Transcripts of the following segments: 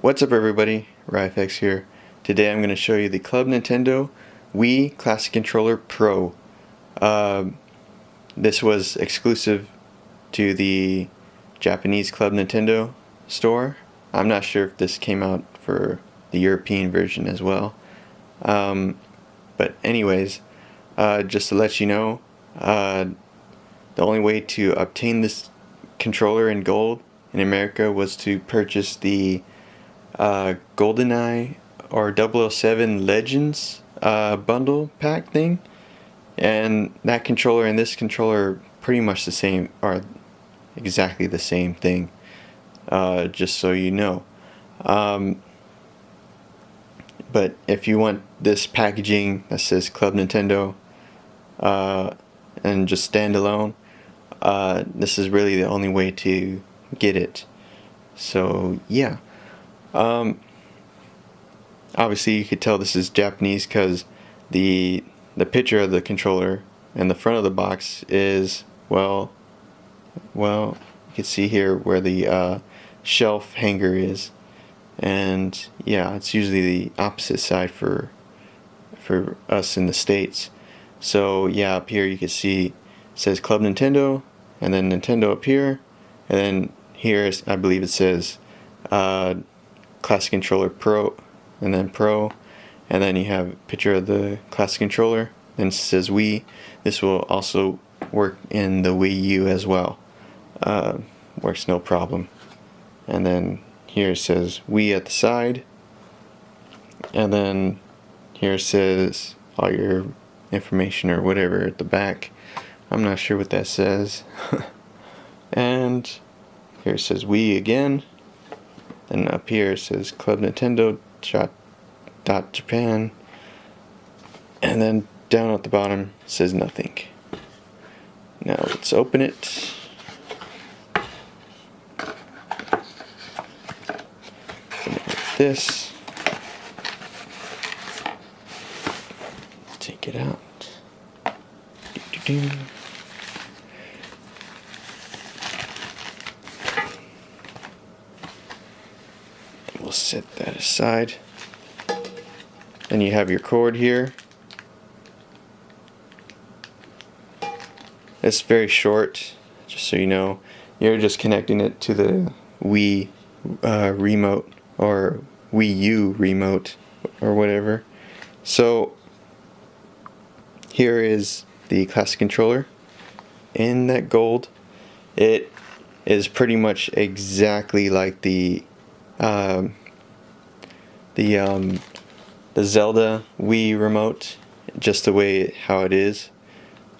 What's up everybody, RyFX here. Today I'm going to show you the Club Nintendo Wii Classic Controller Pro. This was exclusive to the Japanese Club Nintendo store. I'm not sure if this came out for the European version as well. But anyways, just to let you know, the only way to obtain this controller in gold in America was to purchase the GoldenEye or 007 Legends bundle pack thing, and that controller and this controller are pretty much the same, are exactly the same thing, just so you know. But if you want this packaging that says Club Nintendo and just standalone, this is really the only way to get it. So yeah. Obviously you could tell this is Japanese because the picture of the controller and the front of the box is, well, you can see here where the shelf hanger is, and yeah, it's usually the opposite side for us in the States. So yeah, up here you can see it says Club Nintendo, and then Nintendo up here, and then here I believe it says Classic Controller Pro, and then Pro, and then you have a picture of the Classic Controller, then it says Wii. This will also work in the Wii U as well. Works no problem. And then here it says Wii at the side, and then here it says all your information or whatever at the back. I'm not sure what that says. And here it says Wii again. And up here it says Club Nintendo Japan, and then down at the bottom it says nothing. Now let's open it. Open it like this. Take it out. We'll set that aside. Then you have your cord here. It's very short, just so you know. You're just connecting it to the Wii remote, or Wii U remote, or whatever. So here is the Classic Controller in that gold. It is pretty much exactly like the Zelda Wii remote, just the way how it is,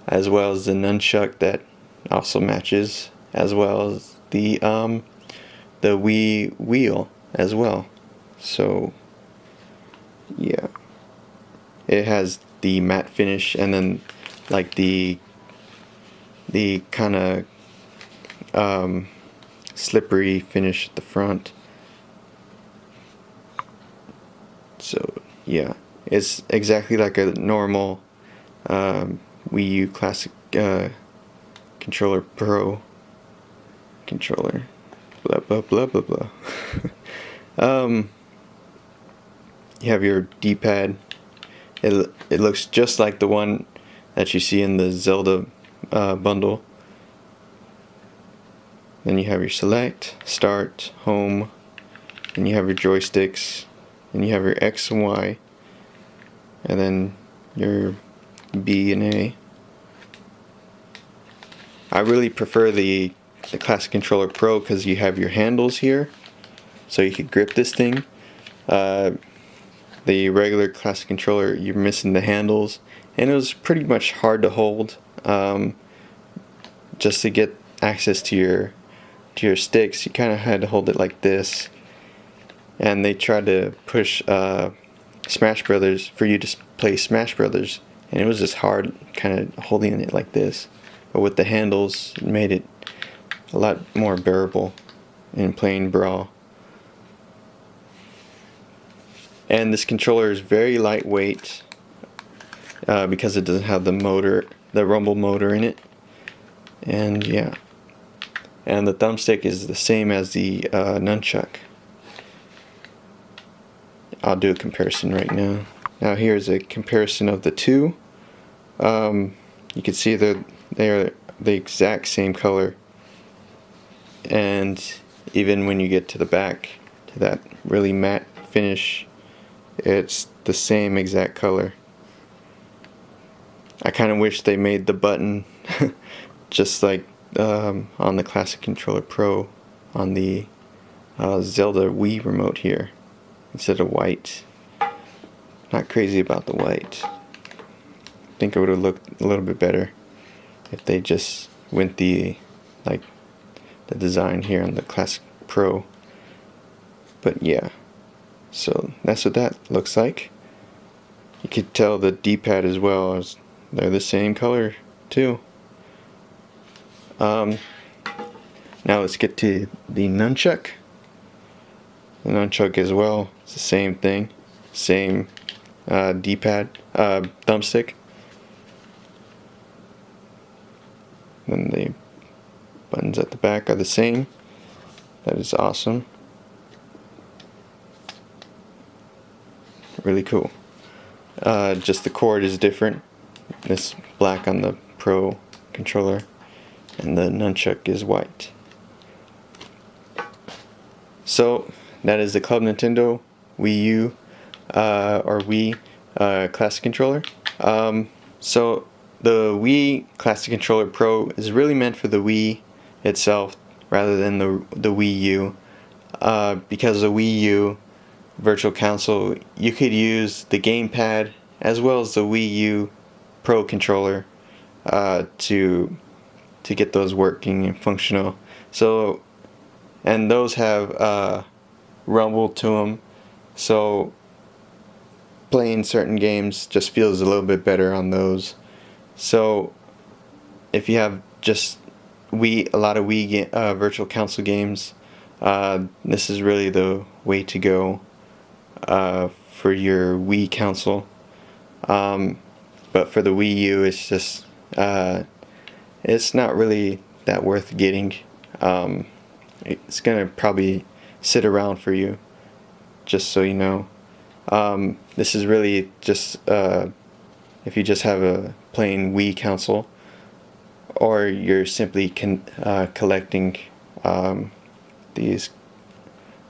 as well as the Nunchuck that also matches, as well as the Wii wheel as well. So yeah, it has the matte finish, and then like the kind of slippery finish at the front. So yeah, it's exactly like a normal Wii U Classic Controller Pro controller. Blah blah blah blah blah. You have your D-pad. It looks just like the one that you see in the Zelda bundle. Then you have your select, start, home, and you have your joysticks. And you have your X and Y, and then your B and A. I really prefer the Classic Controller Pro because you have your handles here, so you could grip this thing. The regular Classic Controller, you're missing the handles, and it was pretty much hard to hold. Just to get access to your sticks, you kind of had to hold it like this. And they tried to push Smash Brothers for you to play Smash Brothers, and it was just hard kind of holding it like this. But with the handles, it made it a lot more bearable in playing Brawl. And this controller is very lightweight because it doesn't have the rumble motor in it. And yeah, and the thumbstick is the same as the Nunchuck. I'll do a comparison right now. Now here's a comparison of the two. You can see they're the exact same color, and even when you get to the back, to that really matte finish, it's the same exact color. I kind of wish they made the button just like on the Classic Controller Pro on the Zelda Wii remote here, instead of white. Not crazy about the white. I think it would have looked a little bit better if they just went the design here on the Classic Pro. But yeah, so that's what that looks like. You could tell the D-pad as well, as they're the same color too. Now let's get to the Nunchuck. The Nunchuck as well, it's the same thing, same D-pad, thumbstick. Then the buttons at the back are the same. That is awesome. Really cool. Just the cord is different. It's black on the Pro controller, and the Nunchuck is white. So that is the Club Nintendo Wii U or Wii Classic Controller. So the Wii Classic Controller Pro is really meant for the Wii itself rather than the Wii U, because the Wii U Virtual Console, you could use the gamepad as well as the Wii U Pro controller to get those working and functional. So, and those have rumble to them, so playing certain games just feels a little bit better on those. So if you have just a lot of Wii Virtual Console games, this is really the way to go for your Wii console. But for the Wii U, it's just it's not really that worth getting. It's gonna probably sit around for you, just so you know. This is really just if you just have a plain Wii console, or you're simply collecting these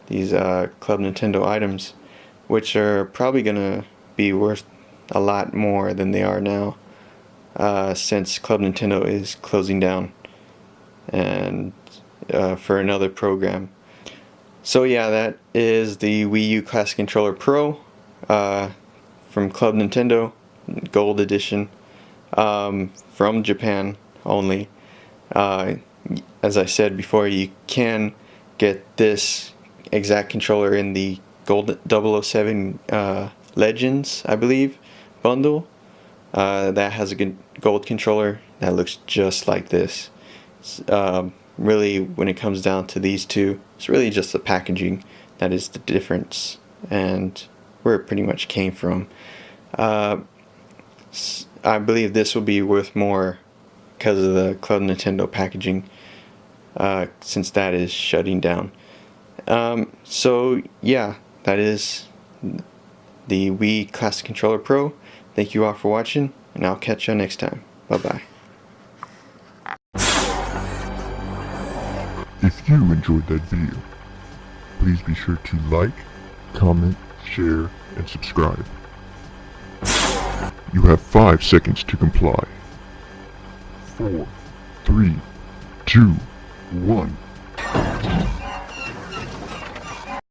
Club Nintendo items, which are probably gonna be worth a lot more than they are now, since Club Nintendo is closing down and for another program. So yeah, that is the Wii U Classic Controller Pro from Club Nintendo, Gold Edition, from Japan only. As I said before, you can get this exact controller in the Gold 007 Legends, I believe, bundle. That has a good gold controller that looks just like this. Really, when it comes down to these two, it's really just the packaging that is the difference, and where it pretty much came from. I believe this will be worth more because of the Club Nintendo packaging, since that is shutting down. So yeah, that is the Wii Classic Controller Pro. Thank you all for watching, and I'll catch you next time. Bye bye. If you enjoyed that video, please be sure to like, comment, share, and subscribe. You have 5 seconds to comply. 4, 3, 2, 1.